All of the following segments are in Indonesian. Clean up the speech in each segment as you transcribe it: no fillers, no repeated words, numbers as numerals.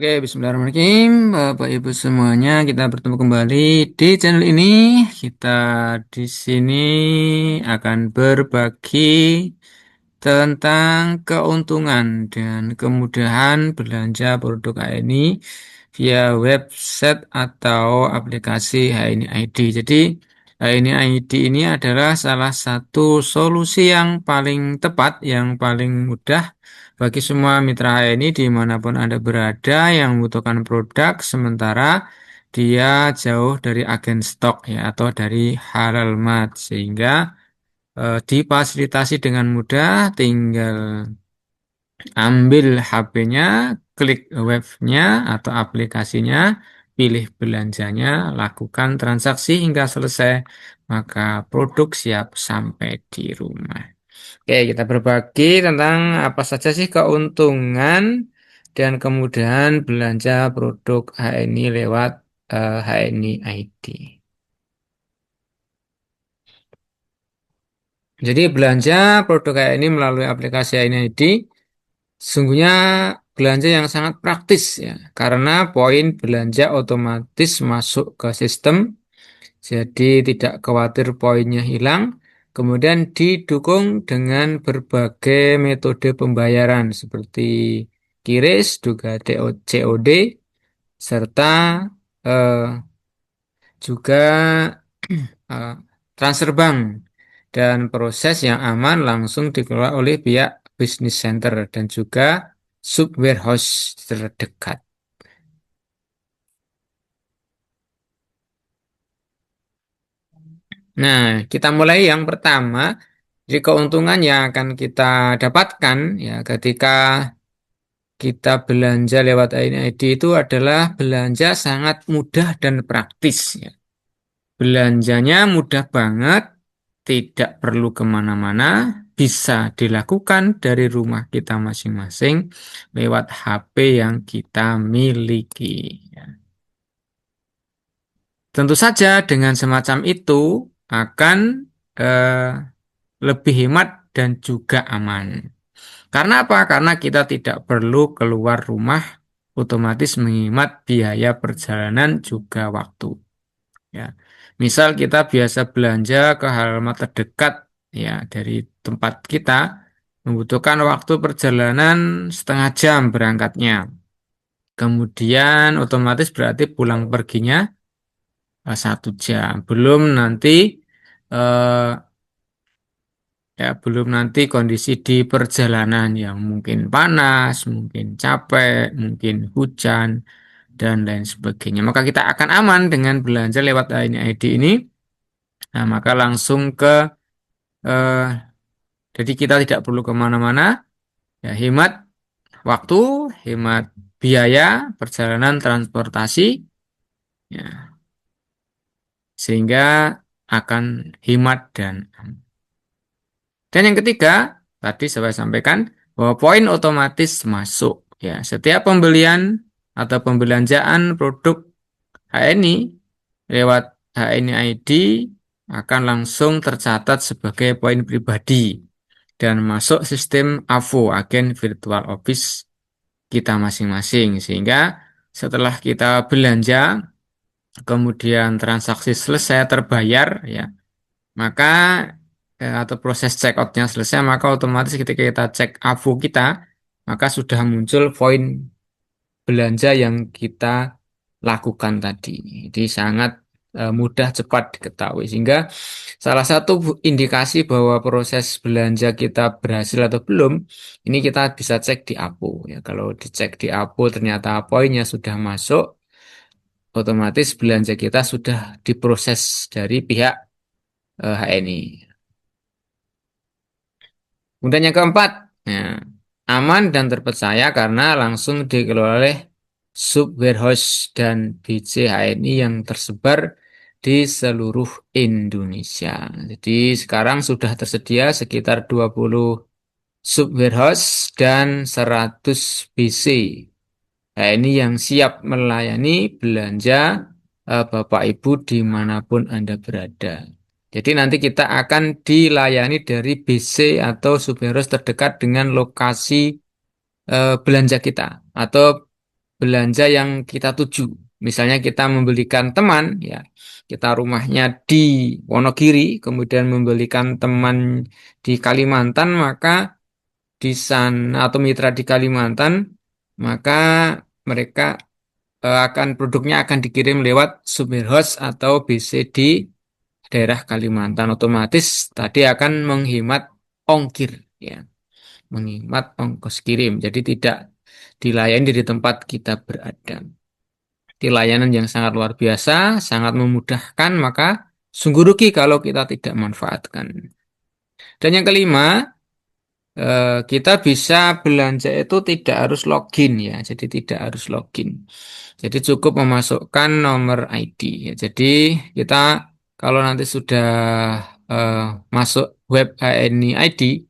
Oke, bismillahirrahmanirrahim. Bapak Ibu semuanya, kita bertemu kembali di channel ini. Kita di sini akan berbagi tentang keuntungan dan kemudahan belanja produk HNI via website atau aplikasi HNI ID. Jadi, HNI ID ini adalah salah satu solusi yang paling tepat, yang paling mudah bagi semua mitra HNI dimanapun Anda berada yang membutuhkan produk sementara dia jauh dari agen stok ya atau dari halal mart sehingga difasilitasi dengan mudah, tinggal ambil HP-nya, klik webnya atau aplikasinya, pilih belanjanya, lakukan transaksi hingga selesai, maka produk siap sampai di rumah. Oke, kita berbagi tentang apa saja sih keuntungan dan kemudahan belanja produk HNI lewat HNI ID. Jadi belanja produk HNI melalui aplikasi HNI ID sesungguhnya belanja yang sangat praktis ya, karena poin belanja otomatis masuk ke sistem, jadi tidak khawatir poinnya hilang. Kemudian didukung dengan berbagai metode pembayaran seperti QRIS, juga COD, serta eh, juga eh, transfer bank dan proses yang aman langsung dikelola oleh pihak business center dan juga sub warehouse terdekat. Nah, kita mulai yang pertama. Jadi keuntungan yang akan kita dapatkan ya ketika kita belanja lewat ID itu adalah belanja sangat mudah dan praktis ya. Belanjanya mudah banget, tidak perlu kemana-mana, bisa dilakukan dari rumah kita masing-masing lewat HP yang kita miliki. Ya. Tentu saja dengan semacam itu akan eh, lebih hemat dan juga aman. Karena apa? Karena kita tidak perlu keluar rumah, otomatis menghemat biaya perjalanan juga waktu. Ya, misal kita biasa belanja ke halaman terdekat ya dari tempat kita membutuhkan waktu perjalanan setengah jam berangkatnya. Kemudian otomatis berarti pulang perginya 1 jam. Eh, belum nanti kondisi di perjalanan yang mungkin panas, mungkin capek, mungkin hujan dan lain sebagainya. Maka kita akan aman dengan belanja lewat ID ini. Nah, maka langsung ke eh, jadi kita tidak perlu kemana-mana, ya hemat waktu, hemat biaya perjalanan transportasi, ya, sehingga akan hemat dan aman. Dan yang ketiga, tadi saya sampaikan bahwa poin otomatis masuk. Ya, setiap pembelian atau pembelanjaan produk HNI lewat HNI ID akan langsung tercatat sebagai poin pribadi dan masuk sistem AVO, agen virtual office kita masing-masing. Sehingga setelah kita belanja, kemudian transaksi selesai terbayar, ya, maka atau proses check outnya selesai, maka otomatis ketika kita cek AVO kita, maka sudah muncul poin belanja yang kita lakukan tadi. Jadi sangat mudah cepat diketahui sehingga salah satu indikasi bahwa proses belanja kita berhasil atau belum ini kita bisa cek di APO ya. Kalau dicek di APO ternyata poinnya sudah masuk, otomatis belanja kita sudah diproses dari pihak HNI. Kemudian yang keempat, ya, aman dan terpercaya karena langsung dikelola oleh sub warehouse dan BCHNI yang tersebar di seluruh Indonesia. Jadi sekarang sudah tersedia sekitar 20 sub warehouse dan 100 BC. Nah, ini yang siap melayani belanja Bapak Ibu dimanapun Anda berada. Jadi nanti kita akan dilayani dari BC atau sub warehouse terdekat dengan lokasi belanja kita atau belanja yang kita tuju. Misalnya kita membelikan teman, ya, kita rumahnya di Wonogiri, kemudian membelikan teman di Kalimantan, maka di sana atau mitra di Kalimantan, maka mereka produknya akan dikirim lewat supir host atau BC di daerah Kalimantan. Otomatis tadi akan menghemat ongkir, ya, menghemat ongkos kirim. Jadi tidak dilayani di tempat kita berada. Di layanan yang sangat luar biasa, sangat memudahkan, maka sungguh rugi kalau kita tidak manfaatkan. Dan yang kelima, kita bisa belanja itu tidak harus login, ya. Jadi tidak harus login. Jadi cukup memasukkan nomor ID, ya. Jadi kita kalau nanti sudah eh, masuk web HNI ID,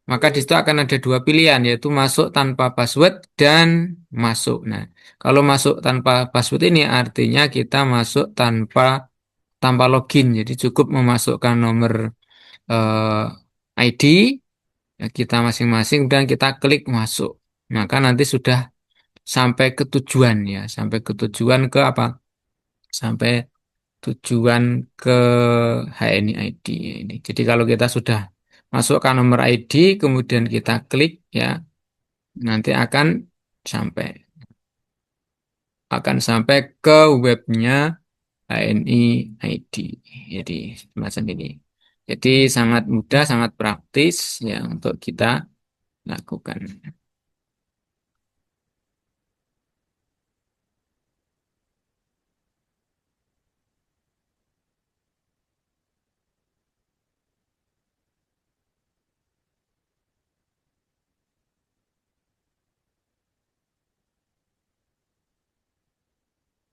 maka di situ akan ada dua pilihan, yaitu masuk tanpa password dan masuk. Nah, kalau masuk tanpa password ini artinya kita masuk tanpa login. Jadi cukup memasukkan nomor ID, ya, kita masing-masing dan kita klik masuk. Maka nanti sudah sampai ke tujuan, ya, sampai ke tujuan ke apa? Sampai tujuan ke HNI ID ini. Jadi kalau kita sudah masukkan nomor ID, kemudian kita klik, ya, nanti sampai sampai ke webnya HNI ID. Jadi semacam ini. Jadi sangat mudah, sangat praktis, ya, untuk kita lakukan.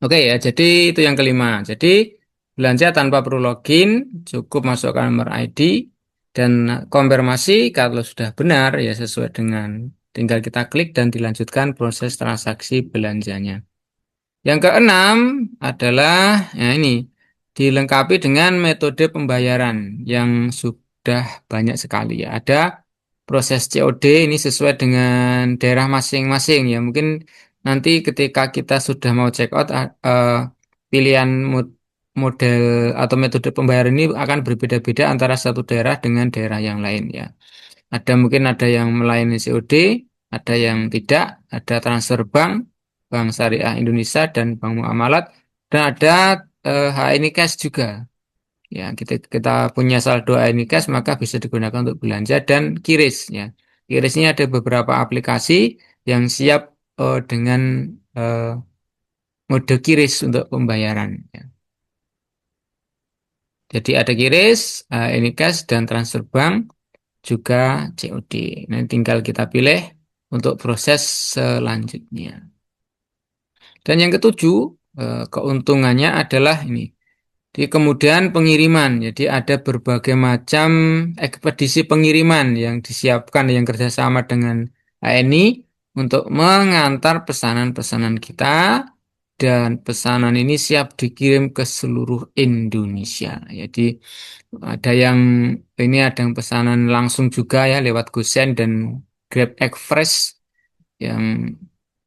Oke, ya, jadi itu yang kelima. Jadi belanja tanpa perlu login, cukup masukkan nomor ID dan konfirmasi kalau sudah benar, ya, sesuai dengan tinggal kita klik dan dilanjutkan proses transaksi belanjanya. Yang keenam adalah, ya, ini dilengkapi dengan metode pembayaran yang sudah banyak sekali, ya. Ada proses COD, ini sesuai dengan daerah masing-masing, ya. Mungkin nanti ketika kita sudah mau check out, pilihan model atau metode pembayaran ini akan berbeda-beda antara satu daerah dengan daerah yang lain, ya. Mungkin ada yang melayani COD, ada yang tidak, ada transfer bank, Bank Syariah Indonesia dan Bank Muamalat, dan ada HNI Cash juga. Ya, kita punya saldo HNI Cash maka bisa digunakan untuk belanja dan QRIS, ya. QRIS ini ada beberapa aplikasi yang siap dengan eh, mode QRIS untuk pembayaran, ya. Jadi ada QRIS, HNI Cash dan transfer bank, juga COD. Nah, tinggal kita pilih untuk proses selanjutnya. Dan yang ketujuh, keuntungannya adalah ini. Di kemudian pengiriman, jadi ada berbagai macam ekspedisi pengiriman yang disiapkan yang kerjasama dengan ANI untuk mengantar pesanan-pesanan kita, dan pesanan ini siap dikirim ke seluruh Indonesia. Jadi ada yang pesanan langsung juga, ya, lewat GoSend dan Grab Express yang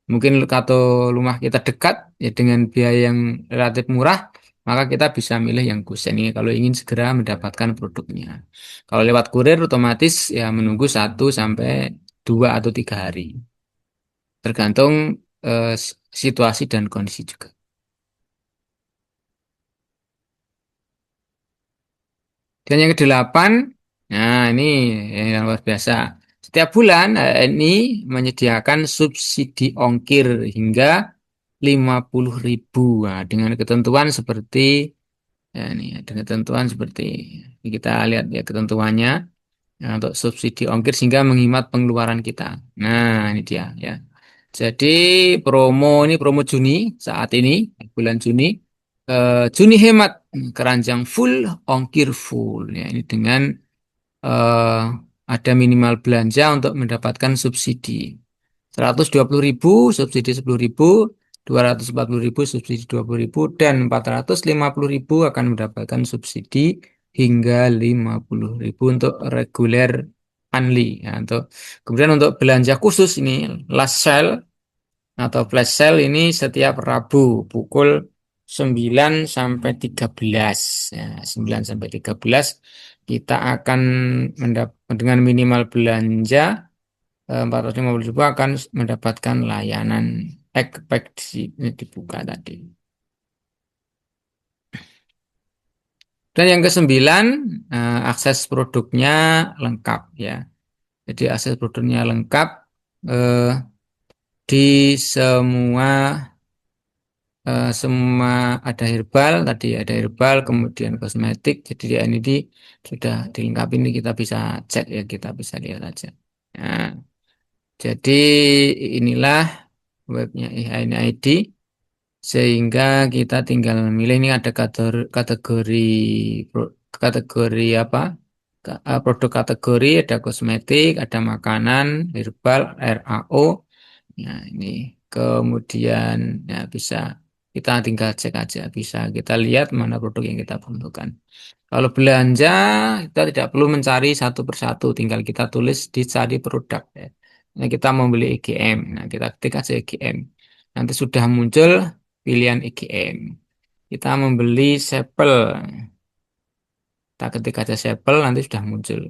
mungkin kalau rumah kita dekat, ya, dengan biaya yang relatif murah, maka kita bisa milih yang GoSend ini kalau ingin segera mendapatkan produknya. Kalau lewat kurir otomatis, ya, menunggu 1 sampai 2 atau 3 hari, tergantung situasi dan kondisi juga. Dan yang kedelapan, nah ini yang luar biasa. Setiap bulan HNI menyediakan subsidi ongkir hingga 50.000. Nah, dengan ketentuan seperti, ya, ini ada ketentuan seperti ini, kita lihat, ya, ketentuannya, ya, untuk subsidi ongkir sehingga menghemat pengeluaran kita. Nah, ini dia, ya. Jadi ini promo Juni saat ini, bulan Juni. Juni hemat, keranjang full, ongkir full. Ya, ini dengan eh, ada minimal belanja untuk mendapatkan subsidi. 120.000 subsidi 10.000, 240.000 subsidi 20.000, dan 450.000 akan mendapatkan subsidi hingga 50.000 untuk reguler only, ya, kemudian untuk belanja khusus ini last sale, atau flash sale ini setiap Rabu pukul 9 sampai 13. Ya, 9 sampai 13 kita akan dengan minimal belanja 450.000 akan mendapatkan layanan pack dibuka tadi. Dan yang kesembilan, akses produknya lengkap ya. Jadi akses produknya lengkap eh, di semua semua ada herbal tadi ada herbal kemudian kosmetik. Jadi di NID sudah dilengkapi ini kita bisa cek ya kita bisa lihat aja. Nah, jadi inilah webnya IHNID sehingga kita tinggal milih ini ada kategori kategori apa? Produk kategori ada kosmetik, ada makanan, herbal, RAO. Nah, ini kemudian ya bisa kita tinggal cek aja, bisa kita lihat mana produk yang kita butuhkan. Kalau belanja kita tidak perlu mencari satu persatu, tinggal kita tulis di cari produk ya. Nah, kita membeli EGM, nah kita ketik aja EGM. Nanti sudah muncul pilihan EGM. Kita membeli sampel, kita ketik aja sampel nanti sudah muncul.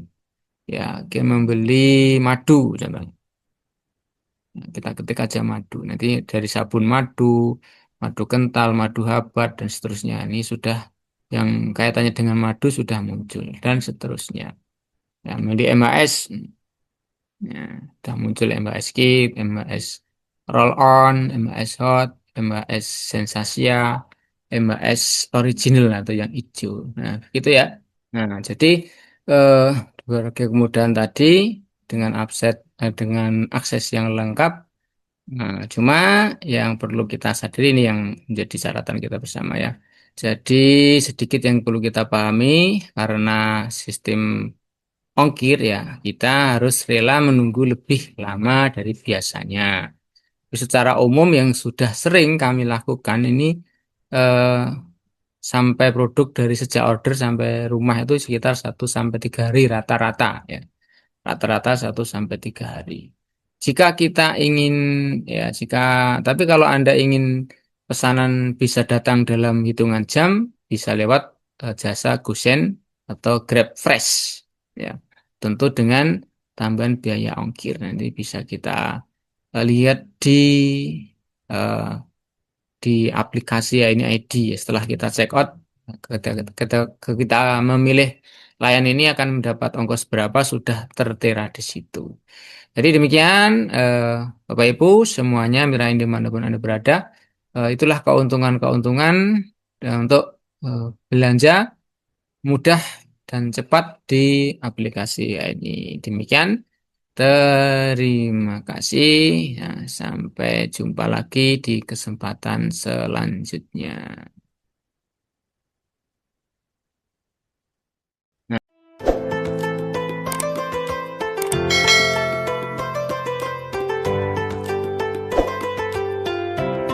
Ya, kita membeli madu contohnya. Nah, kita ketik aja madu. Nanti dari sabun madu, madu kental, madu habat, dan seterusnya. Ini sudah yang kaitannya dengan madu sudah muncul, dan seterusnya. Yang di MAS, ya, sudah muncul MAS Keep, MAS Roll On, MAS Hot, MAS Sensasia, MAS Original atau yang hijau. Nah, gitu ya. Nah, jadi eh, berbagai kemudahan tadi dengan akses yang lengkap. Nah, cuma yang perlu kita sadari ini yang menjadi catatan kita bersama ya. Jadi sedikit yang perlu kita pahami karena sistem ongkir ya, kita harus rela menunggu lebih lama dari biasanya. Secara umum yang sudah sering kami lakukan ini eh, sampai produk dari sejak order sampai rumah itu sekitar 1 sampai 3 hari rata-rata ya. Rata-rata 1 sampai 3 hari. Jika kita ingin, ya jika, tapi kalau Anda ingin pesanan bisa datang dalam hitungan jam, bisa lewat jasa GoSend atau Grab Fresh. Ya, tentu dengan tambahan biaya ongkir. Nanti bisa kita lihat eh, di aplikasi ya ini ID. Setelah kita check out, kita memilih layan ini akan mendapat ongkos berapa sudah tertera di situ. Jadi demikian Bapak Ibu semuanya mirain dimanapun Anda berada. Itulah keuntungan-keuntungan untuk belanja mudah dan cepat di aplikasi ini. Demikian. Terima kasih. Ya, sampai jumpa lagi di kesempatan selanjutnya.